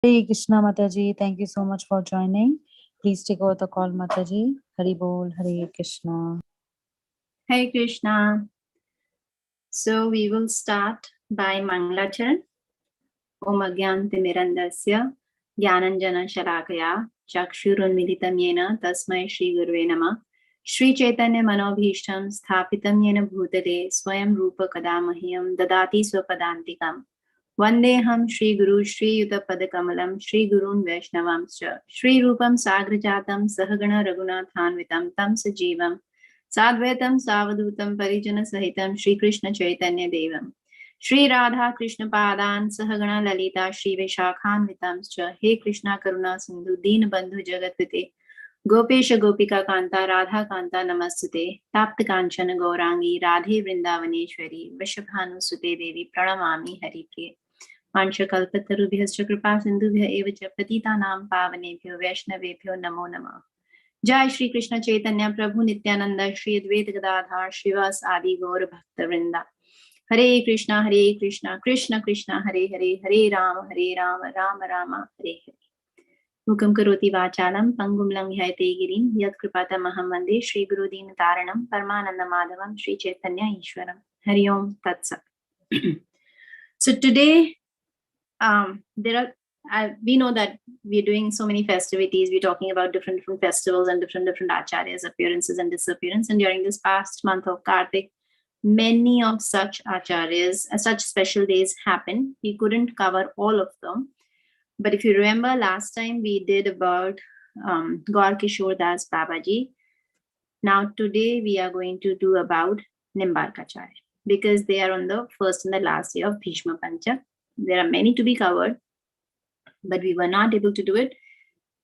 Hare Krishna Mataji, thank you so much for joining. Please take over the call, Mataji. Hari Bol, Hare Krishna. Hare Krishna. So we will start by Mangalacharan. Om Agyanti Mirandasya Gyananjana Shalakaya Chakshurunmilitam Yena Tasmai Shri Gurve Namah Shri Chaitanya Manobhishtam Sthapitam Yena Bhutale Swayam Rupa Kadamahyam Dadati Swapadantikam Vandeham Shri Guru Shri Yuta Padakamalam Shri Gurun Vaishnavamscha Shri Rupam Sagrajatam Sahagana Raghunathanvitam Tam Sajivam Sadvaitam Savadutam Parijana Sahitam Shri Krishna Chaitanya Devam Shri Radha Krishna Padan Sahagana Lalita Shri Vishakhanvitamscha He Krishna Karuna Sindhu Deen Bandhu Jagatpite Gopesha Gopika Kanta Radha Kanta Namastute Tapta Kanchana Gaurangi Radhe Vrindavaneshwari Vishabhanu Sute Devi Pranamami Hari Priye Mancha Kalpatarubhyascha Kripa Sindhubhya Evacha Patitanam Pavanebhyo Vaishnavebhyo Namo Namah Jai Shri Krishna Chaitanya Prabhu Nityananda Shri Advaita Gadadhar Shrivas Adi Gaur Bhakta Vrinda Hare Krishna Krishna Krishna Hare Hare Hare Rama Rama Rama Hare Hare Mukam Karoti Vachalam Pangum Langhayate Girim Yat Kripata Mahamande Shri Guru Deen Taranam Parmananda Madhavam Shri Chaitanya Ishwaram Hari Om Tat Sat. So today we know that we're doing so many festivities. We're talking about different festivals and different acharyas appearances and disappearance. And during this past month of Kartik, many of such acharyas, such special days happen. We couldn't cover all of them. But if you remember last time we did about Gaur Kishore Das Babaji. Now today we are going to do about Nimbak Acharya because they are on the first and the last day of Bhishma Pancha. There are many to be covered, but we were not able to do it.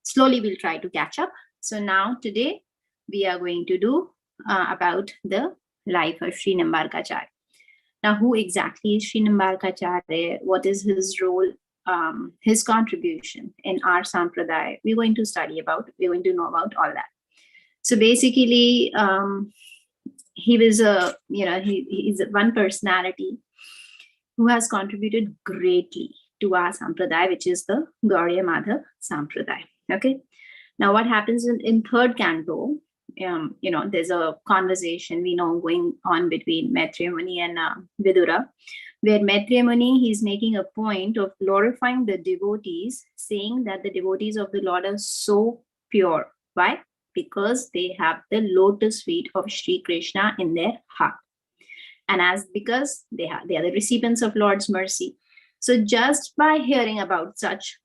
Slowly we'll try to catch up. So now today we are going to do about the life of Shri Nimbak Acharya. Now, who exactly is Shri Nimbak Acharya? What is his role, his contribution in our sampradaya? We're going to we're going to know about all that. So basically, he was he's one personality who has contributed greatly to our sampradaya, which is the Gauriya Madhav sampradaya. Okay. Now, what happens in third canto? There's a conversation we know going on between Maitreya Muni and Vidura, where Maitreya Muni, he's making a point of glorifying the devotees, saying that the devotees of the Lord are so pure. Why? Because they have the lotus feet of Shri Krishna in their heart. And because they are the recipients of Lord's mercy. So just by hearing about such,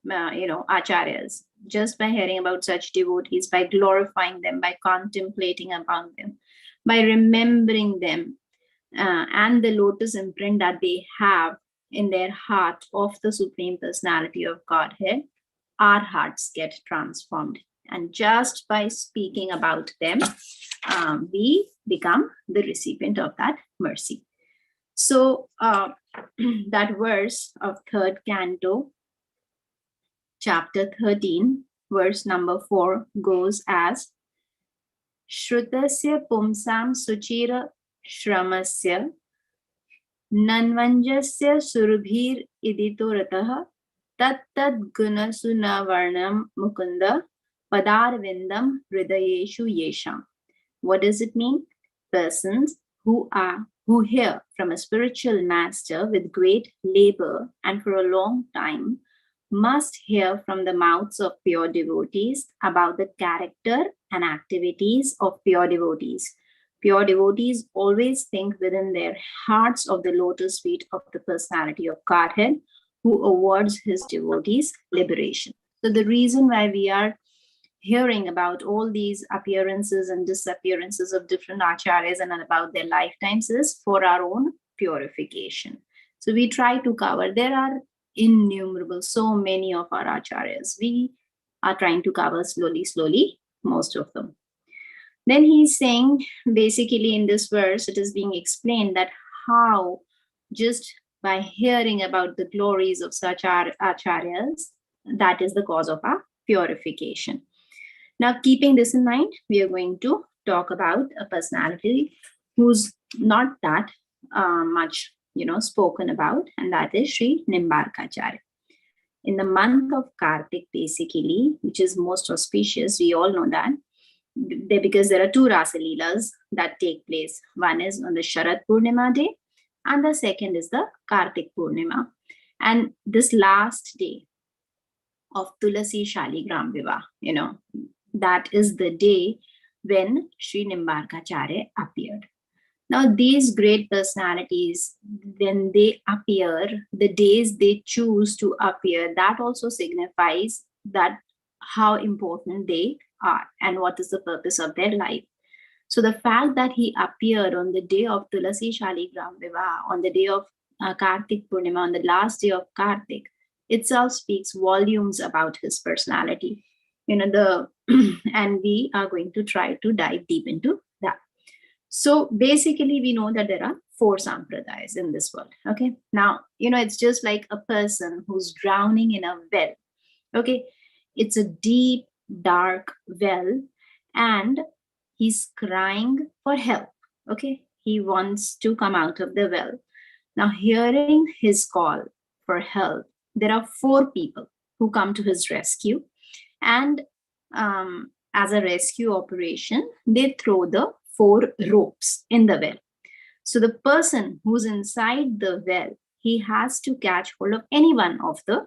acharyas, just by hearing about such devotees, by glorifying them, by contemplating upon them, by remembering them, and the lotus imprint that they have in their heart of the Supreme Personality of Godhead, our hearts get transformed. And just by speaking about them, we become the recipient of that mercy. So that verse of third canto, chapter 13, verse number 4 goes as Shrutasya pumsam suchira shramasya nanvanjasya surubhir idito rataha tat gunasunavarnam mukunda padarvindam hridayeshu yesham. What does it mean? Persons who hear from a spiritual master with great labor and for a long time must hear from the mouths of pure devotees about the character and activities of pure devotees. Pure devotees always think within their hearts of the lotus feet of the personality of Godhead, who awards his devotees liberation. So the reason why we are hearing about all these appearances and disappearances of different acharyas and about their lifetimes is for our own purification. So we try to cover. There are innumerable, so many of our acharyas. We are trying to cover slowly, most of them. Then he's saying, basically in this verse, it is being explained that how just by hearing about the glories of such acharyas, that is the cause of our purification. Now, keeping this in mind, we are going to talk about a personality who's not that much, spoken about, and that is Shri Nimbak Acharya. In the month of Kartik, basically, which is most auspicious, we all know that, because there are two Rasa Leelas that take place. One is on the Sharad Purnima day, and the second is the Kartik Purnima. And this last day of Tulasi Shaligram Vivah, that is the day when Shri Nimbak Acharya appeared. Now, these great personalities, when they appear, the days they choose to appear, that also signifies that how important they are and what is the purpose of their life. So the fact that he appeared on the day of Tulasi Shaligram Vivah, on the day of Kartik Purnima, on the last day of Kartik, itself speaks volumes about his personality. And we are going to try to dive deep into that. So basically, we know that there are 4 sampradayas in this world. Okay. Now, it's just like a person who's drowning in a well. Okay. It's a deep, dark well, and he's crying for help. Okay. He wants to come out of the well. Now, hearing his call for help, there are 4 people who come to his rescue. And as a rescue operation, they throw the 4 ropes in the well. So the person who's inside the well, he has to catch hold of any one of the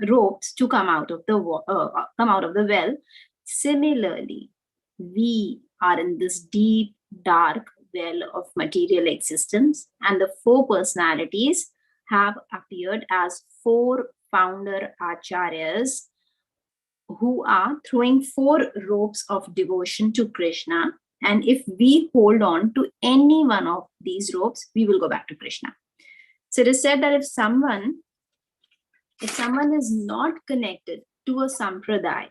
ropes to come out of the well. Similarly, we are in this deep, dark well of material existence, and the 4 personalities have appeared as 4 founder acharyas who are throwing 4 ropes of devotion to Krishna. And if we hold on to any one of these ropes, we will go back to Krishna. So it is said that if someone is not connected to a sampradaya,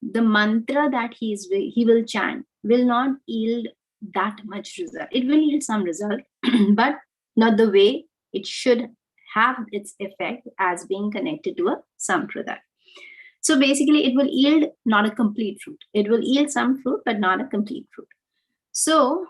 the mantra that he will chant will not yield that much result. It will yield some result, but not the way it should have its effect as being connected to a sampradaya. So basically, it will yield not a complete fruit. It will yield some fruit, but not a complete fruit. So,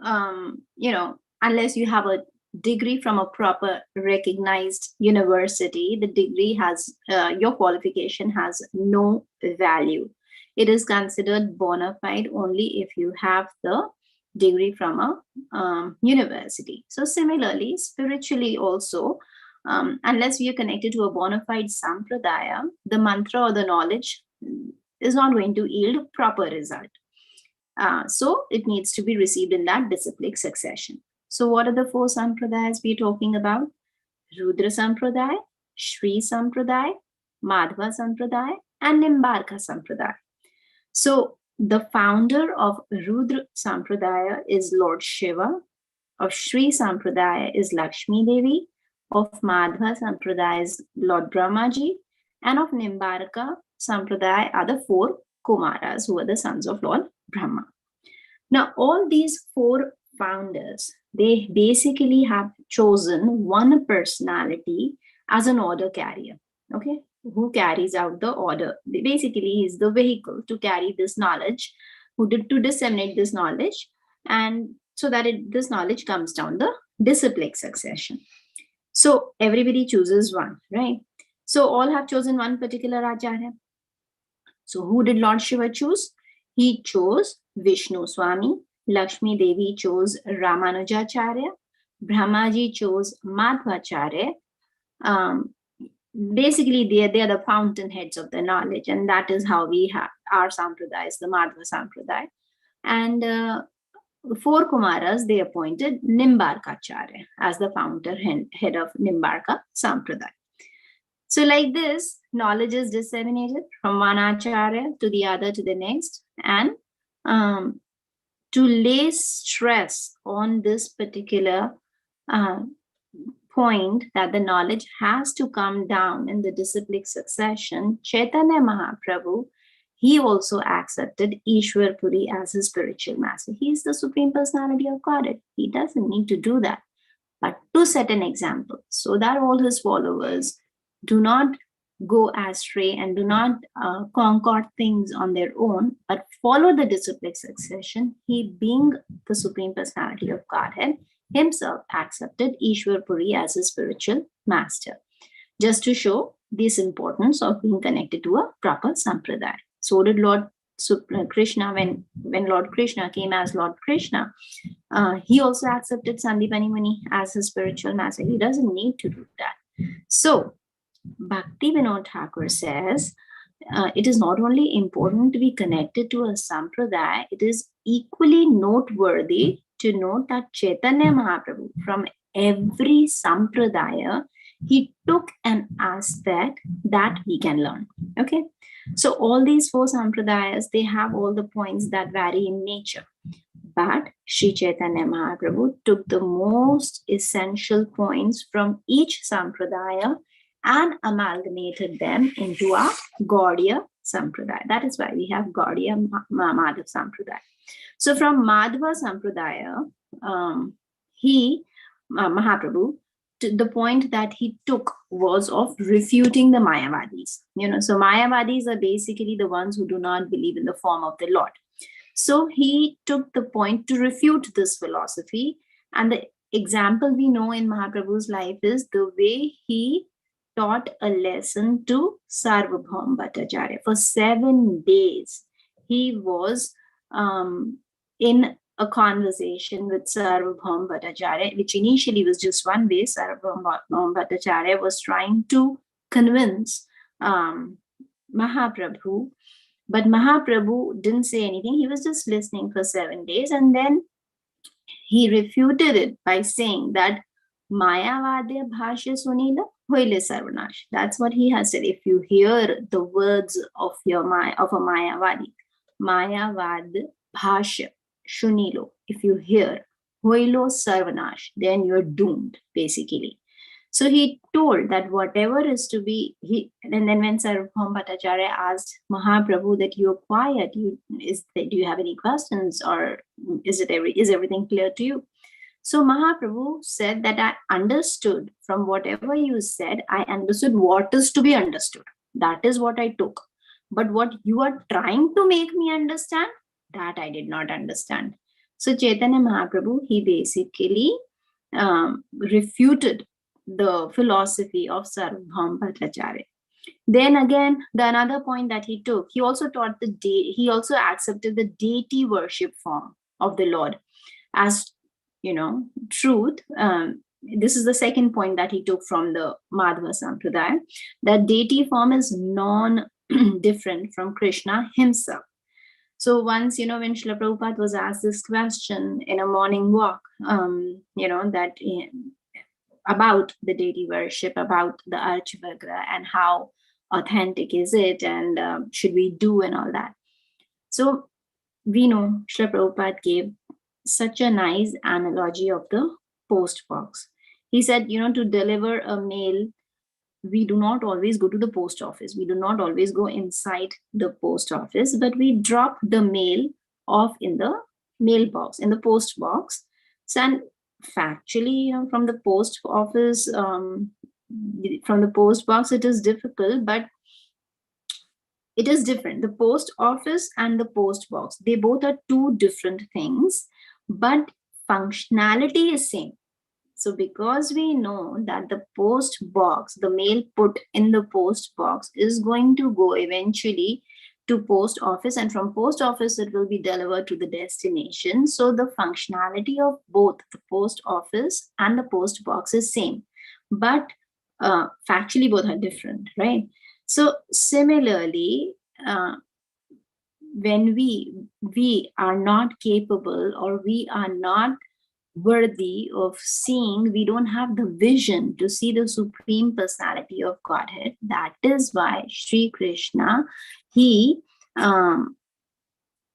unless you have a degree from a proper recognized university, the degree has, your qualification has no value. It is considered bona fide only if you have the degree from a university. So similarly, spiritually also, unless we are connected to a bona fide sampradaya, the mantra or the knowledge is not going to yield proper result. So it needs to be received in that disciplic succession. So what are the 4 sampradayas we're talking about? Rudra Sampradaya, Shri Sampradaya, Madhva Sampradaya, and Nimbarka Sampradaya. So the founder of Rudra Sampradaya is Lord Shiva, of Shri Sampradaya is Lakshmi Devi, of Madhva Sampradaya is Lord Brahmaji, and of Nimbarka Sampradaya are the 4 Kumaras who are the sons of Lord Brahma. Now, all these 4 founders, they basically have chosen one personality as an order carrier, okay, who carries out the order. Basically, is the vehicle to carry this knowledge, to disseminate this knowledge, and so that this knowledge comes down the disciplic succession. So everybody chooses one, right? So all have chosen one particular acharya. So who did Lord Shiva choose? He chose Vishnu Swami. Lakshmi Devi chose Ramanujacharya. Brahmaji chose Madhvacharya. Basically, they are the fountainheads of the knowledge, and that is how we have our sampradaya, the Madhva Sampradaya. And 4 Kumaras, they appointed Nimbarkacharya as the founder head of Nimbarka Sampradaya. So like this, knowledge is disseminated from one acharya to the other to the next. And to lay stress on this particular point that the knowledge has to come down in the disciplic succession, Chaitanya Mahaprabhu, he also accepted Ishwar Puri as his spiritual master. He is the Supreme Personality of Godhead. He doesn't need to do that, but to set an example so that all his followers do not go astray and do not concord things on their own, but follow the disciplic succession. He, being the Supreme Personality of Godhead, himself accepted Ishwar Puri as his spiritual master. Just to show this importance of being connected to a proper sampradaya. So did Lord Krishna. When Lord Krishna came as Lord Krishna, he also accepted Sandipani Muni as his spiritual master. He doesn't need to do that. So Bhakti Vinod Thakur says, it is not only important to be connected to a sampradaya, it is equally noteworthy to note that Chaitanya Mahaprabhu, from every sampradaya, he took an aspect that we can learn. Okay, so all these 4 sampradayas, they have all the points that vary in nature. But Sri Chaitanya Mahaprabhu took the most essential points from each sampradaya and amalgamated them into a Gaudiya Sampradaya. That is why we have Gaudiya Madhava Sampradaya. So from Madhava Sampradaya, Mahaprabhu, the point that he took was of refuting the Mayavadis. So Mayavadis are basically the ones who do not believe in the form of the Lord. So he took the point to refute this philosophy. And the example we know in Mahaprabhu's life is the way he taught a lesson to Sarvabhaum Bhattacharya. For 7 days, he was in a conversation with Sarvabhaum Bhattacharya, which initially was just one way. Sarvabhaum Bhattacharya was trying to convince Mahaprabhu, but Mahaprabhu didn't say anything. He was just listening for 7 days, and then he refuted it by saying that Mayavadya Bhashya Sunila Hoile Sarvanash. That's what he has said. If you hear the words of a Mayavadi, Mayavad Bhashya Shunilo, if you hear Hoilo Sarvanash, then you're doomed, basically. So he told that whatever is to be, and then when Sarvabhaum Bhattacharya asked Mahaprabhu that you're quiet, do you have any questions, or is everything clear to you? So Mahaprabhu said that I understood from whatever you said, I understood what is to be understood. That is what I took. But what you are trying to make me understand, that I did not understand. So Chaitanya Mahaprabhu, he basically refuted the philosophy of Sarvabhaum Bhattacharya. Then again, the another point that he took, he also taught he also accepted the deity worship form of the Lord as truth. This is the second point that he took from the Madhva Sampradaya, that deity form is non-different from Krishna himself. So once, when Srila Prabhupada was asked this question in a morning walk, about the deity worship, about the Aacharaya, and how authentic is it, and should we do, and all that. So we know Srila Prabhupada gave such a nice analogy of the post box. He said, to deliver a mail, we do not always go to the post office. We do not always go inside the post office, but we drop the mail off in the mailbox, in the post box. So, and factually, from the post office, from the post box, it is difficult, but it is different. The post office and the post box, they both are 2 different things, but functionality is same. So because we know that the post box, the mail put in the post box, is going to go eventually to post office, and from post office it will be delivered to the destination. So the functionality of both the post office and the post box is same, but factually both are different, right? So similarly, when we are not capable, or we are not worthy of seeing, we don't have the vision to see the Supreme Personality of Godhead. That is why Shri Krishna, he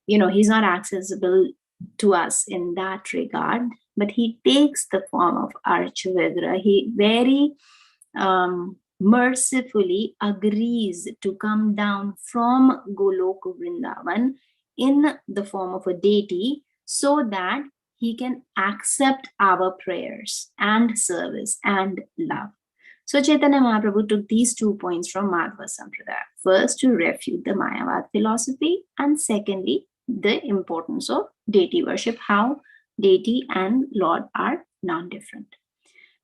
he's not accessible to us in that regard, but he takes the form of Aacharaya. He very mercifully agrees to come down from Goloka Vrindavan in the form of a deity, so that he can accept our prayers and service and love. So Chaitanya Mahaprabhu took these 2 points from Madhva Sampradaya. First, to refute the Mayavad philosophy, and secondly, the importance of deity worship, how deity and Lord are non-different.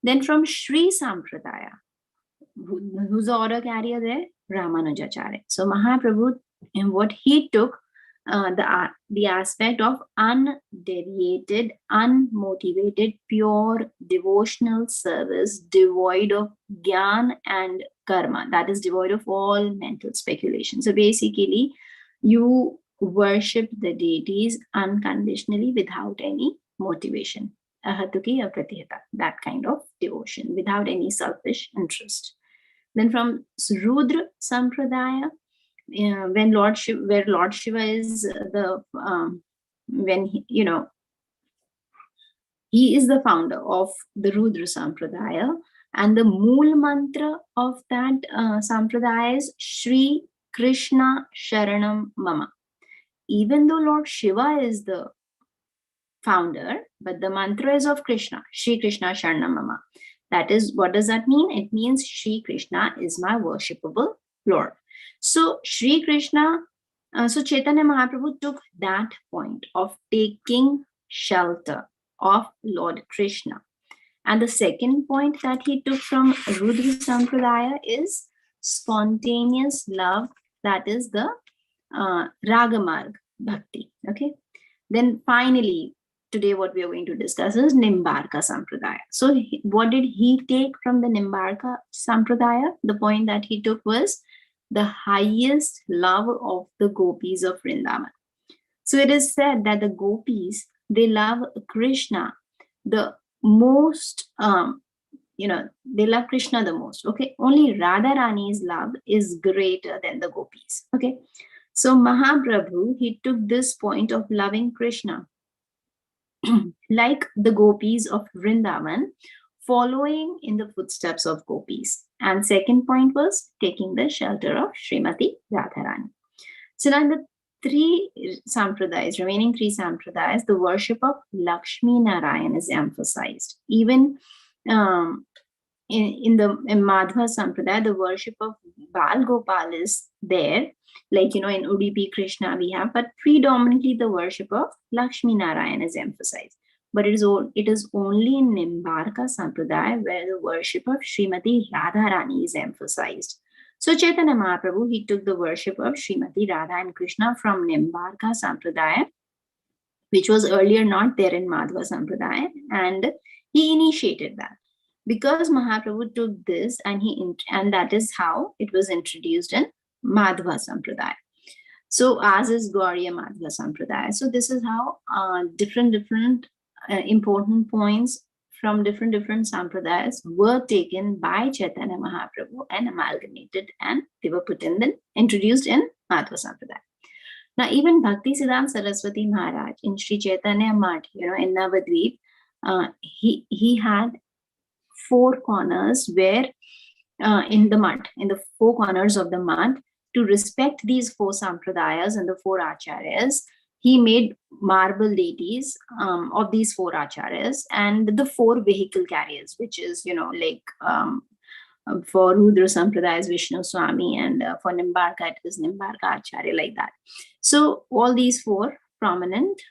Then from Shri Sampradaya, Who's the order carrier there? Ramanujacharya. So Mahaprabhu, and what he took, the aspect of undeviated, unmotivated, pure devotional service, devoid of gyan and karma, that is devoid of all mental speculation. So basically, you worship the deities unconditionally without any motivation. Ahatuki apratihata, that kind of devotion without any selfish interest. Then from Rudra Sampradaya, when where Lord Shiva is when he is the founder of the Rudra Sampradaya, and the Mool mantra of that Sampradaya is Shri Krishna Sharanam Mama. Even though Lord Shiva is the founder, but the mantra is of Krishna, Shri Krishna Sharanam Mama. That is, what does that mean? It means Shri Krishna is my worshipable Lord. So Shri Krishna, so Chaitanya Mahaprabhu took that point of taking shelter of Lord Krishna. And the second point that he took from Rudra Sampradaya is spontaneous love, that is the Ragamarg Bhakti. Okay. Then finally, today what we are going to discuss is Nimbarka Sampradaya. So what did he take from the Nimbarka Sampradaya? The point that he took was the highest love of the gopis of Vrindavan. So it is said that the gopis, they love Krishna the most, they love Krishna the most. Okay. Only Radharani's love is greater than the gopis. Okay. So Mahaprabhu, he took this point of loving Krishna like the gopis of Vrindavan, following in the footsteps of gopis. And second point was taking the shelter of Srimati Radharani. So now the remaining three sampradayas, the worship of Lakshmi Narayan is emphasized. Even in Madhva Sampradaya, the worship of Bal Gopal is there. Like, in Udupi Krishna we have, but predominantly the worship of Lakshmi Narayan is emphasized. But it is only in Nimbarka Sampradaya where the worship of Srimati Radharani is emphasized. So Chaitanya Mahaprabhu, he took the worship of Srimati Radha and Krishna from Nimbarka Sampradaya, which was earlier not there in Madhva Sampradaya, and he initiated that. Because Mahaprabhu took this and that is how it was introduced in Madhva Sampradaya. So as is Gauriya Madhva Sampradaya. So this is how different important points from different sampradayas were taken by Chaitanya Mahaprabhu and amalgamated, and they were introduced in Madhva Sampradaya. Now even Bhakti Siddhanta Saraswati Maharaj in Sri Chaitanya Math, in Navadvip, he had four corners where in the four corners of the mud, to respect these four sampradayas and the four acharyas, he made marble deities of these four acharyas and the four vehicle carriers, which is, for Rudra Sampradaya is Vishnu Swami, and for Nimbarka it is Nimbarka Acharya, like that. So all these four prominent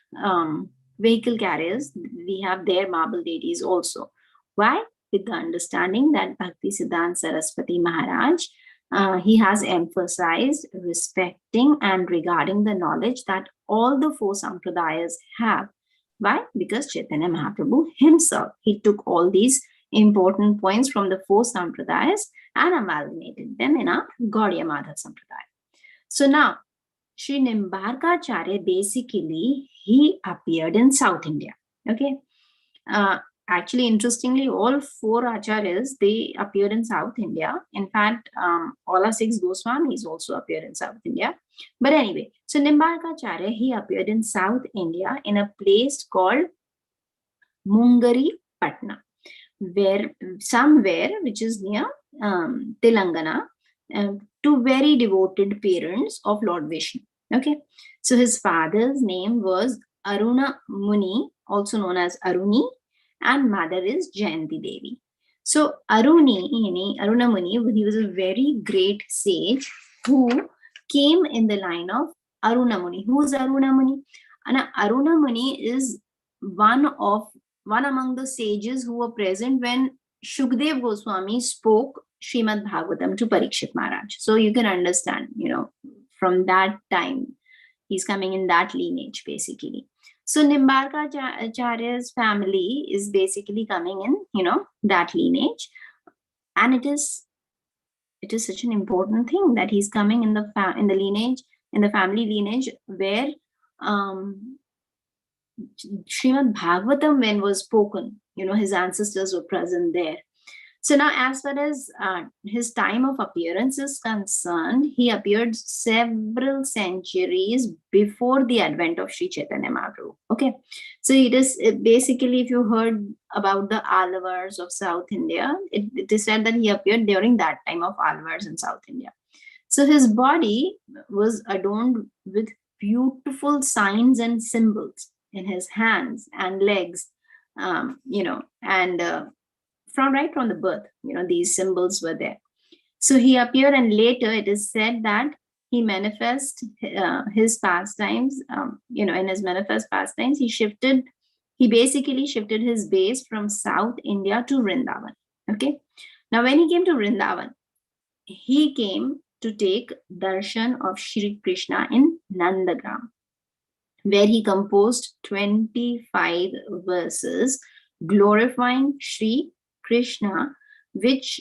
vehicle carriers, we have their marble deities also. Why? With the understanding that Bhakti Siddhanta Saraswati Maharaj, he has emphasized respecting and regarding the knowledge that all the four sampradayas have. Why? Because Chaitanya Mahaprabhu himself, he took all these important points from the four sampradayas and amalgamated them in a Gaudiya Madhava Sampradaya. So now, Sri Nimbarka Acharya, basically, he appeared in South India. Okay. Actually, interestingly, all four acharyas, they appeared in South India. In fact, all 6 Goswamis also appeared in South India. But anyway, so Nimbarka Acharya, he appeared in South India in a place called Mungari Patna, which is near Telangana, to very devoted parents of Lord Vishnu. Okay, so his father's name was Aruna Muni, also known as Aruni, and mother is Jayanti Devi. So Aruna Muni, he was a very great sage who came in the line of Aruna Muni. Who is Aruna Muni? And Aruna Muni is one among the sages who were present when Shukdev Goswami spoke Srimad Bhagavatam to Parikshit Maharaj. So you can understand, from that time, he's coming in that lineage basically. So Nimbarka Acharya's family is basically coming in, that lineage. And it is such an important thing that he's coming in the lineage, in the family lineage where Srimad Bhagavatam, when was spoken, his ancestors were present there. So now, as far as his time of appearance is concerned, he appeared several centuries before the advent of Sri Chaitanya Mahaprabhu. Okay, so basically, if you heard about the Alvars of South India, it is said that he appeared during that time of Alvars in South India. So his body was adorned with beautiful signs and symbols in his hands and legs, and from the birth, these symbols were there. So he appeared, and later it is said that he manifest his pastimes, in his manifest pastimes, he basically shifted his base from South India to Vrindavan. Okay. Now, when he came to Vrindavan, he came to take darshan of Shri Krishna in Nandagram, where he composed 25 verses glorifying Shri Krishna, which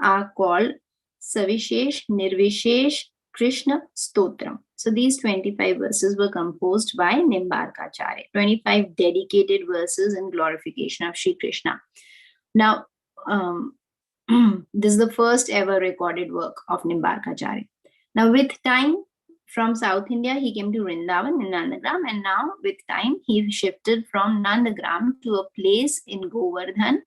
are called Savishesh Nirvishesh Krishna Stotram. So these 25 verses were composed by Nimbak Acharya, 25 dedicated verses in glorification of Shri Krishna. Now, this is the first ever recorded work of Nimbak Acharya. Now, with time, from South India, he came to Vrindavan in Nandagram, and now with time, he shifted from Nandagram to a place in Govardhan.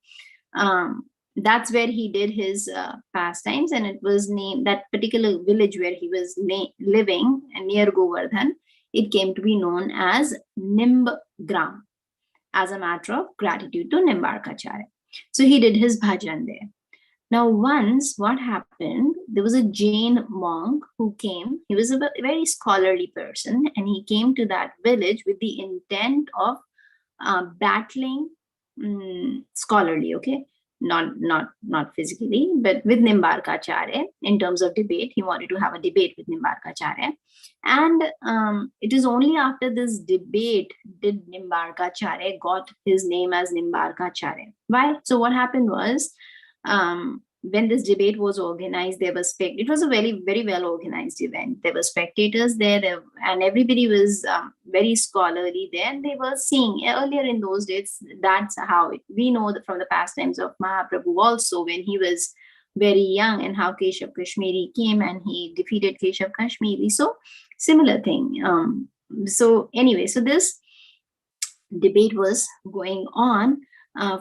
That's where he did his pastimes, and it was named, that particular village where he was living near Govardhan, it came to be known as Nimbgram, as a matter of gratitude to Nimbak Acharya. So he did his bhajan there. Now, once what happened, there was a Jain monk who came. He was a very scholarly person, and he came to that village with the intent of battling scholarly, okay? Not physically, but with Nimbak Acharya in terms of debate. He wanted to have a debate with Nimbak Acharya. And it is only after this debate did Nimbak Acharya got his name as Nimbak Acharya. Why? So what happened was, when this debate was organized, it was a very, very well organized event. There were spectators there, and everybody was very scholarly there. And they were seeing earlier in those days, that's how we know from the pastimes of Mahaprabhu also, when he was very young, and how Keshav Kashmiri came and he defeated Keshav Kashmiri. So similar thing. So anyway, so this debate was going on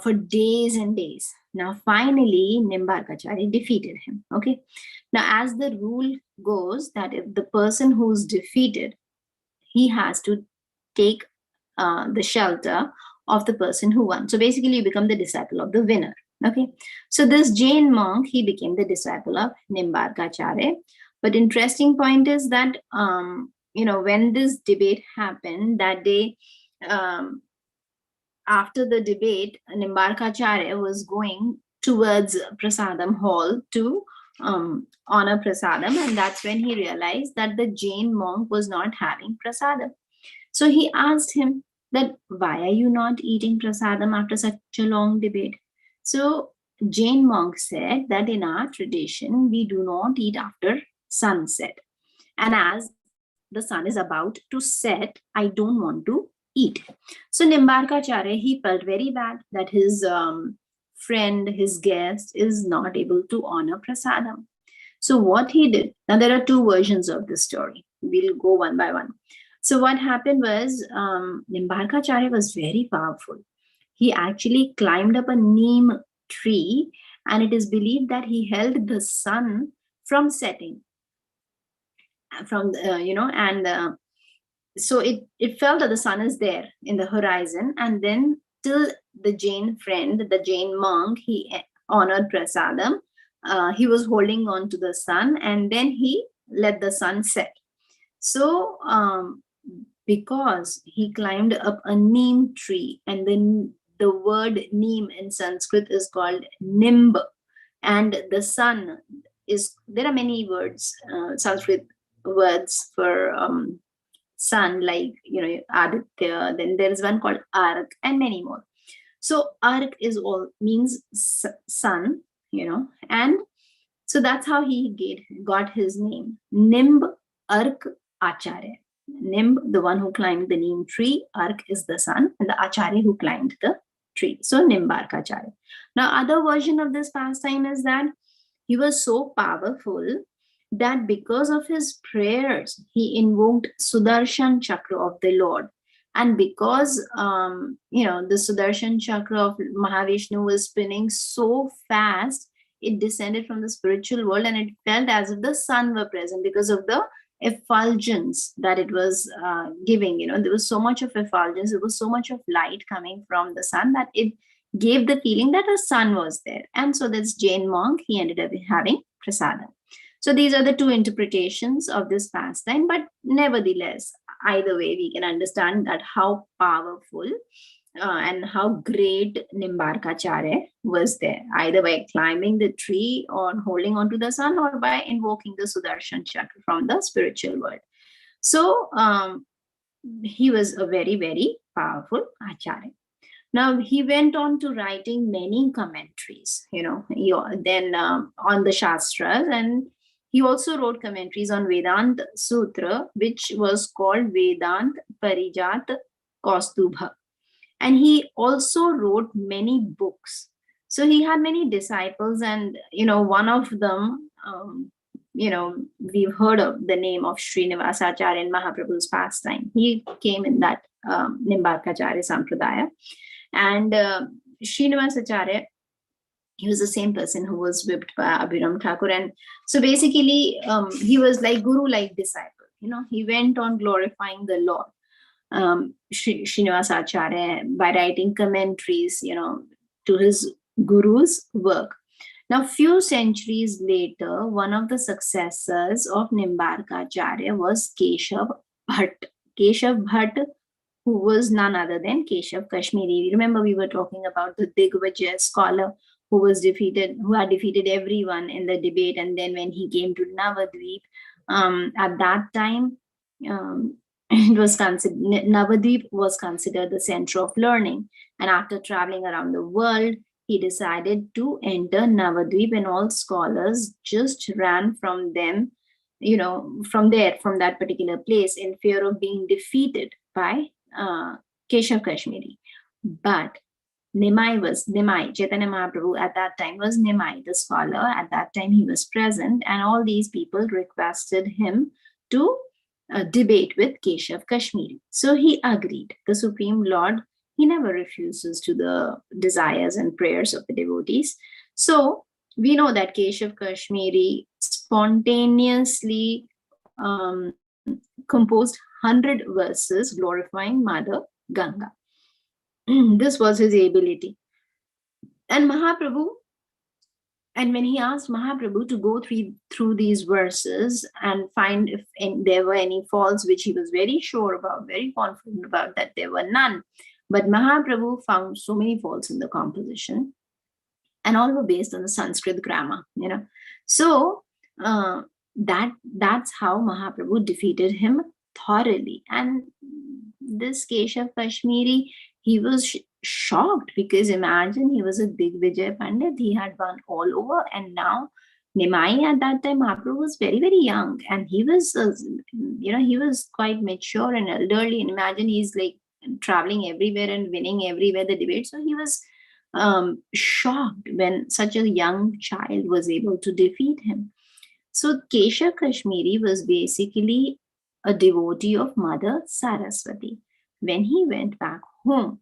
for days and days. Now, finally, Nimbak Acharya defeated him. Okay. Now, as the rule goes, that if the person who's defeated, he has to take the shelter of the person who won. So basically, you become the disciple of the winner. Okay. So this Jain monk, he became the disciple of Nimbak Acharya. But interesting point is that, when this debate happened that day, after the debate, Nimbak Acharya was going towards Prasadam Hall to honor Prasadam, and that's when he realized that the Jain monk was not having Prasadam. So he asked him that, why are you not eating Prasadam after such a long debate? So Jain monk said that in our tradition, we do not eat after sunset. And as the sun is about to set, I don't want to eat. So Nimbak Acharya, he felt very bad that his friend, his guest, is not able to honor Prasadam. So what he did, now there are two versions of this story. We'll go one by one. So what happened was, Nimbak Acharya was very powerful. He actually climbed up a neem tree, and it is believed that he held the sun from setting. So it felt that the sun is there in the horizon, and then till the Jain friend, the Jain monk, he honored Prasadam. He was holding on to the sun, and then he let the sun set. So because he climbed up a neem tree, and then the word neem in Sanskrit is called nimb, and the sun is, there are many words, Sanskrit words for sun, like, Aditya, then there is one called Ark, and many more. So Ark is all means sun, and so that's how he got his name, Nimb Ark Acharya. Nimb, the one who climbed the neem tree, Ark is the sun, and the Acharya who climbed the tree. So Nimbark Acharya. Now, other version of this pastime is that he was so powerful that because of his prayers, he invoked Sudarshan Chakra of the Lord. And because, the Sudarshan Chakra of Mahavishnu was spinning so fast, it descended from the spiritual world, and it felt as if the sun were present because of the effulgence that it was giving. There was so much of effulgence, there was so much of light coming from the sun that it gave the feeling that a sun was there. And so this Jain monk, he ended up having prasadam. So these are the two interpretations of this pastime, but nevertheless, either way, we can understand that how powerful and how great Nimbarkacharya was there, either by climbing the tree or holding onto the sun, or by invoking the Sudarshan Chakra from the spiritual world. So he was a very, very powerful Acharya. Now, he went on to writing many commentaries, then on the Shastras, and he also wrote commentaries on Vedant Sutra, which was called Vedant Parijat Kaustubha. And he also wrote many books. So he had many disciples, and, one of them, we've heard of the name of Srinivasacharya in Mahaprabhu's pastime. He came in that Nimbarkacharya Sampradaya. And Srinivasacharya, he was the same person who was whipped by Abhiram Thakur. And so basically, he was like guru-like disciple. He went on glorifying the Lord, Srinivasacharya, by writing commentaries, to his guru's work. Now, few centuries later, one of the successors of Nimbarkacharya was Keshav Bhatt. Keshav Bhatt, who was none other than Keshav Kashmiri. Remember, we were talking about the Digvijay scholar who had defeated everyone in the debate. And then when he came to Navadvip, at that time, it was considered, Navadvip was considered the center of learning. And after traveling around the world, he decided to enter Navadvip, and all scholars just ran from them, from that particular place, in fear of being defeated by Keshav Kashmiri. But Chaitanya Mahaprabhu at that time was Nimai, the scholar. At that time he was present, and all these people requested him to debate with Keshav Kashmiri. So he agreed. The Supreme Lord, he never refuses to the desires and prayers of the devotees. So we know that Keshav Kashmiri spontaneously composed 100 verses glorifying Mother Ganga. This was his ability. And when he asked Mahaprabhu to go through these verses and find if there were any faults, which he was very sure about, very confident about, that there were none. But Mahaprabhu found so many faults in the composition, and all were based on the Sanskrit grammar, So that's how Mahaprabhu defeated him thoroughly. And this Keshav Kashmiri, he was shocked, because imagine, he was a Digvijay Pandit, he had won all over, and now Nimai at that time, Mahaprabhu was very, very young, and he was, he was quite mature and elderly. And imagine, he's like traveling everywhere and winning everywhere the debate. So he was shocked when such a young child was able to defeat him. So Keshav Kashmiri was basically a devotee of Mother Saraswati. When he went back home,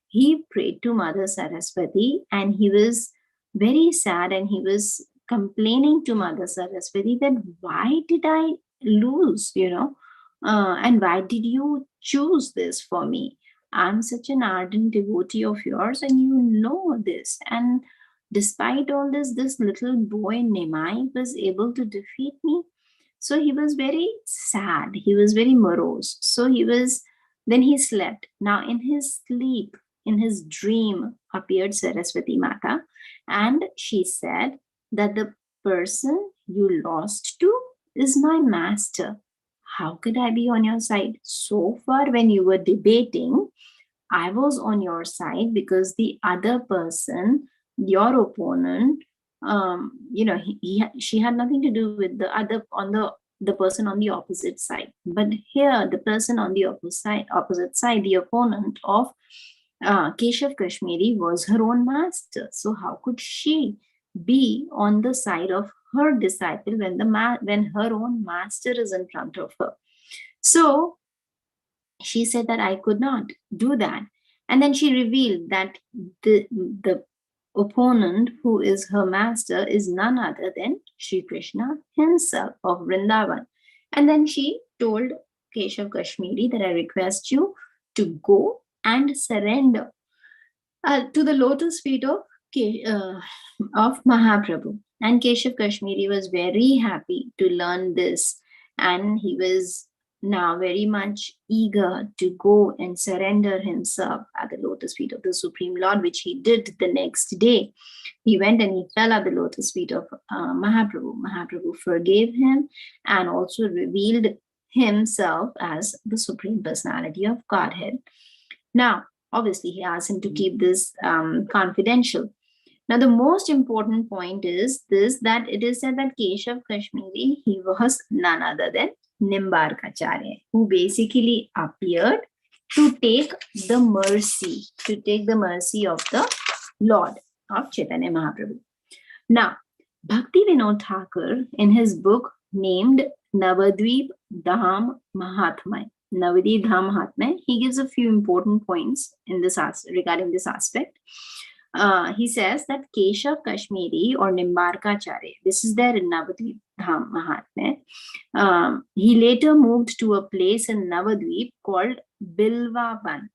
he prayed to Mother Saraswati, and he was very sad, and he was complaining to Mother Saraswati that why did I lose, and why did you choose this for me? I'm such an ardent devotee of yours, and you know this. And despite all this little boy Nimai was able to defeat me. So he was very sad. He was very morose. So then he slept. Now in his sleep, in his dream appeared Saraswati Mata, and she said that the person you lost to is my master. How could I be on your side? So far, when you were debating, I was on your side because the other person, your opponent, she had nothing to do with the other on the person on the opposite side. But here, the person on the opposite side, the opponent of Keshav Kashmiri was her own master. So how could she be on the side of her disciple when when her own master is in front of her? So she said that I could not do that. And then she revealed that the opponent who is her master is none other than Sri Krishna himself of Vrindavan. And then she told Keshav Kashmiri that I request you to go and surrender to the lotus feet of Mahaprabhu. And Keshav Kashmiri was very happy to learn this, and he was now very much eager to go and surrender himself at the lotus feet of the Supreme Lord, which he did the next day. He went and he fell at the lotus feet of Mahaprabhu. Mahaprabhu forgave him and also revealed himself as the Supreme Personality of Godhead. Now, obviously, he asked him to keep this confidential. Now, the most important point is this, that it is said that Keshav Kashmiri, he was none other than Nimbak Aacharaya, who basically appeared to take the mercy of the Lord of Chaitanya Mahaprabhu. Now, Bhakti Vinod Thakur, in his book named Navadvip Dham Mahatmya, Navadvip Dham Mahatmya, he gives a few important points in this regarding this aspect. He says that Keshav Kashmiri or Nimbak Aacharaya, this is there in Navadvip Dham Mahatmya. He later moved to a place in Navadvip called Bilvavan.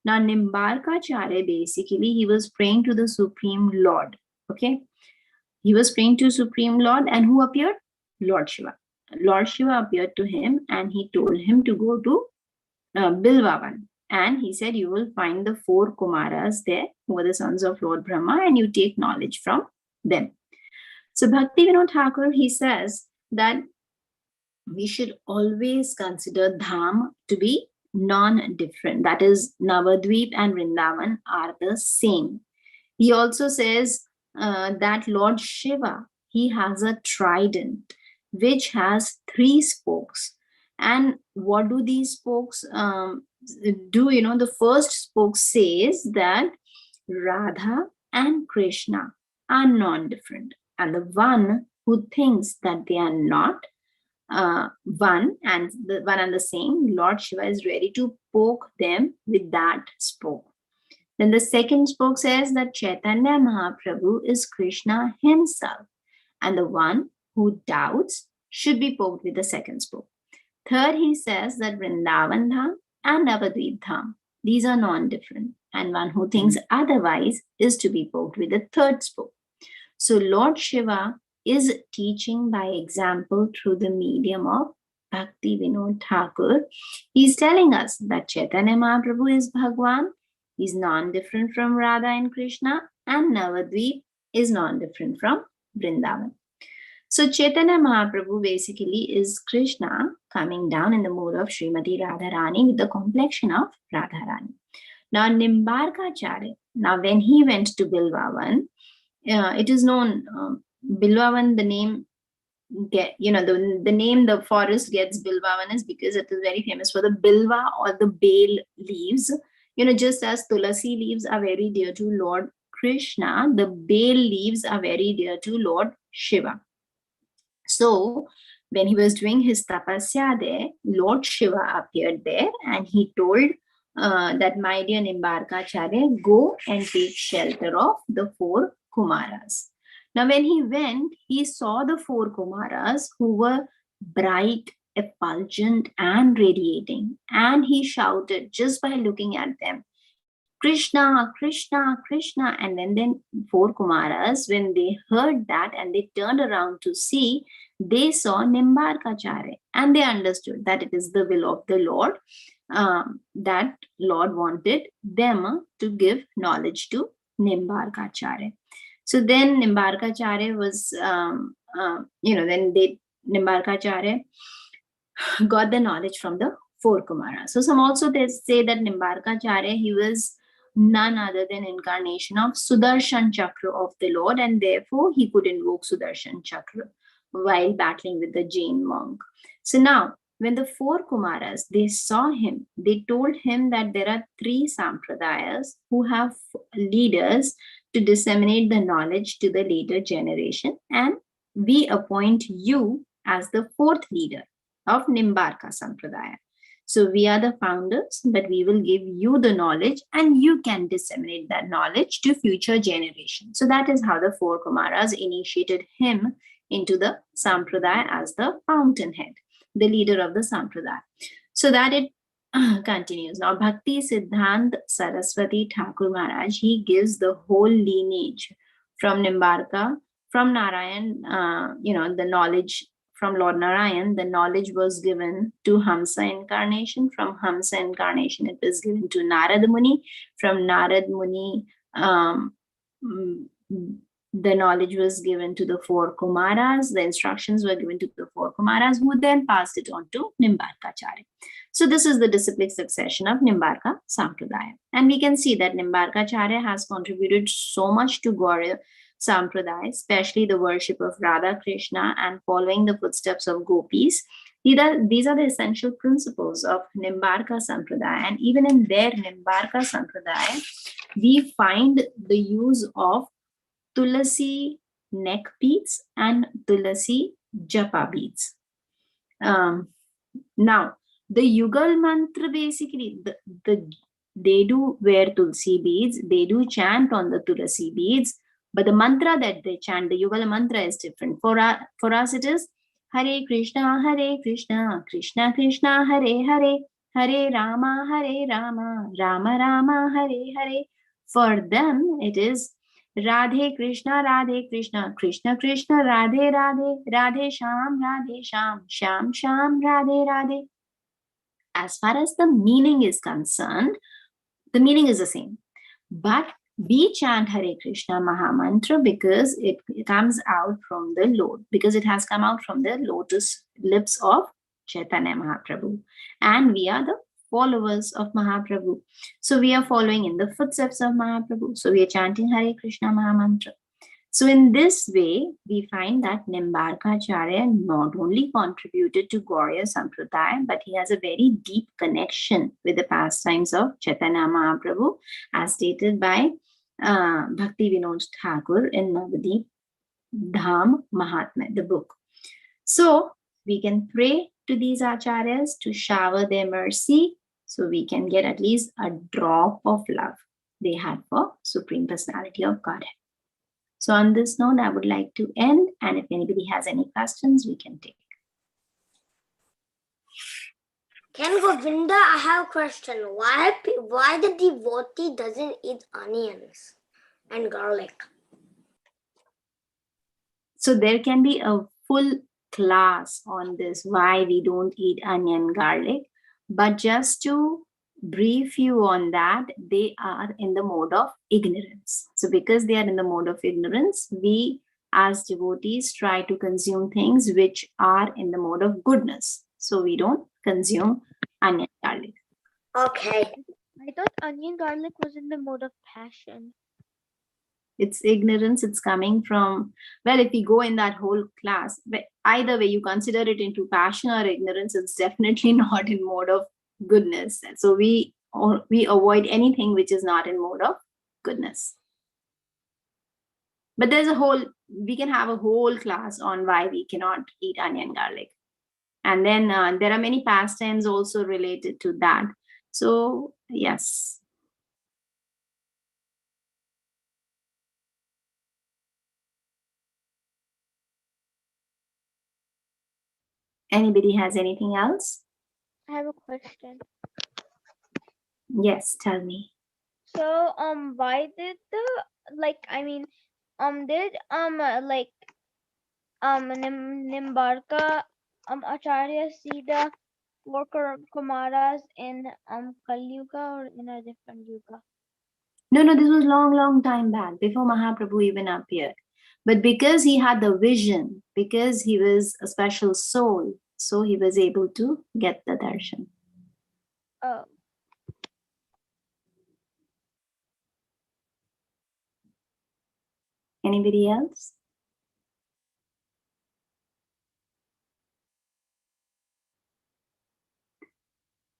Now, Nimbak Aacharaya, basically, he was praying to the Supreme Lord. Okay, he was praying to Supreme Lord, and who appeared? Lord Shiva. Lord Shiva appeared to him, and he told him to go to Bilvavan. And he said, you will find the 4 Kumaras there, who were the sons of Lord Brahma, and you take knowledge from them. So Bhakti Vinod Thakur, he says that we should always consider Dham to be non-different. That is, Navadvip and Vrindavan are the same. He also says that Lord Shiva, he has a trident which has 3 spokes. And what do these spokes do? The first spoke says that Radha and Krishna are non-different. And the one who thinks that they are not one and the same, Lord Shiva is ready to poke them with that spoke. Then the second spoke says that Chaitanya Mahaprabhu is Krishna himself, and the one who doubts should be poked with the second spoke. Third, he says that Vrindavan Dham and Navadvip Dham, these are non-different, and one who thinks otherwise is to be poked with the third spoke. So Lord Shiva is teaching by example through the medium of Bhakti Vinod Thakur. He's telling us that Chaitanya Mahaprabhu is Bhagwan, is non-different from Radha and Krishna, and Navadvip is non-different from Vrindavan. So Chaitanya Mahaprabhu basically is Krishna coming down in the mood of Srimati Radharani with the complexion of Radharani. Now Nimbak Aacharaya, now when he went to Bilvavan, it is known, Bilvavan, the name, the name the forest gets Bilvavan is because it is very famous for the Bilva or the Bale leaves. Just as Tulasi leaves are very dear to Lord Krishna, the Bale leaves are very dear to Lord Shiva. So when he was doing his tapasya there, Lord Shiva appeared there, and he told that, my dear Nimbak Aacharya, go and take shelter of the 4 Kumaras. Now when he went, he saw the 4 Kumaras who were bright, effulgent and radiating, and he shouted just by looking at them, Krishna, Krishna, Krishna. And then 4 Kumaras, when they heard that and they turned around to see, they saw Nimbarkacharya and they understood that it is the will of the Lord, that Lord wanted them to give knowledge to Nimbarkacharya. So then Nimbarkacharya was, Nimbarkacharya got the knowledge from the 4 Kumaras. So some also they say that Nimbarkacharya, he was none other than incarnation of Sudarshan Chakra of the Lord, and therefore he could invoke Sudarshan Chakra while battling with the Jain monk. So now, when the 4 Kumaras, they saw him, they told him that there are 3 sampradayas who have leaders to disseminate the knowledge to the later generation, and we appoint you as the 4th leader of Nimbarka Sampradaya. So we are the founders, but we will give you the knowledge and you can disseminate that knowledge to future generations. So that is how the 4 Kumaras initiated him into the Sampradaya as the fountainhead, the leader of the Sampradaya. So that it continues. Now, Bhakti Siddhant Saraswati Thakur Maharaj, he gives the whole lineage from Nimbarka, from Narayan, the knowledge from Lord Narayan, the knowledge was given to Hamsa incarnation. From Hamsa incarnation, it was given to Narad Muni. From Narad Muni, the knowledge was given to the 4 Kumaras. The instructions were given to the 4 Kumaras, who then passed it on to Nimbarkacharya. So this is the disciplic succession of Nimbarka Sampradaya. And we can see that Nimbarkacharya has contributed so much to Gauriya Sampradaya, especially the worship of Radha Krishna and following the footsteps of gopis. These are the essential principles of Nimbarka Sampradaya. And even in their Nimbarka Sampradaya, we find the use of Tulasi neck beads and Tulasi japa beads. Now, the Yugal mantra basically, they do wear Tulsi beads, they do chant on the Tulasi beads, but the mantra that they chant, the Yugal mantra, is different. For us, it is Hare Krishna, Krishna Krishna, Hare Hare, Hare Rama, Rama Rama, Hare Hare. For them, it is Radhe Krishna, Krishna Krishna, Radhe Radhe, Radhe Sham, Sham Sham, Radhe Radhe. As far as the meaning is concerned, the meaning is the same. But we chant Hare Krishna Maha Mantra because it comes out from the Lord, because it has come out from the lotus lips of Chaitanya Mahaprabhu. And we are the followers of Mahaprabhu. So we are following in the footsteps of Mahaprabhu. So we are chanting Hare Krishna Maha Mantra. So in this way, we find that Nimbarkacharya not only contributed to Gauriya Sampradaya, but he has a very deep connection with the pastimes of Chaitanya Mahaprabhu, as stated by Bhakti Vinod Thakur in Navadip Dham Mahatmya, the book. So we can pray to these Acharyas to shower their mercy, so we can get at least a drop of love they had for Supreme Personality of Godhead. So on this note, I would like to end, and if anybody has any questions, we can take. Ken Govinda, I have a question. Why the devotee doesn't eat onions and garlic? So there can be a full class on this, why we don't eat onion, garlic. But just to brief you on that, they are in the mode of ignorance. So because they are in the mode of ignorance, we as devotees try to consume things which are in the mode of goodness. So we don't consume onion, garlic. Okay. I thought onion garlic was in the mode of passion. It's ignorance. It's coming from, well, if we go in that whole class, but either way, you consider it into passion or ignorance, it's definitely not in mode of goodness. So we avoid anything which is not in mode of goodness. But we can have a whole class on why we cannot eat onion garlic. And then there are many pastimes also related to that. So yes. Anybody has anything else? I have a question. Yes, tell me. So why did the did Nimbarka Acharya see the four Kumaras in Kali Yuga or in a different yuga? No, this was long time back, before Mahaprabhu even appeared. But because he had the vision, because he was a special soul, so he was able to get the darshan. Oh. Anybody else?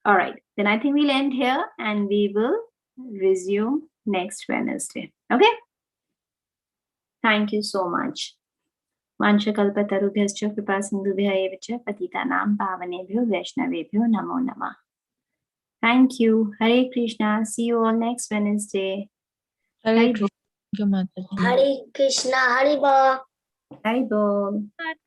All right, then I think we'll end here and we will resume next Wednesday. Okay? Thank you so much. Vanchakalpatarubhyascha kripasindhubhya eva cha patitanam pavanebhyo vaishnavebhyo namo namah. Thank you. Hare Krishna. See you all next Wednesday. Hare Hare Krishna. Thank you, Mataji. Hare Krishna, Hare Bol. Bol.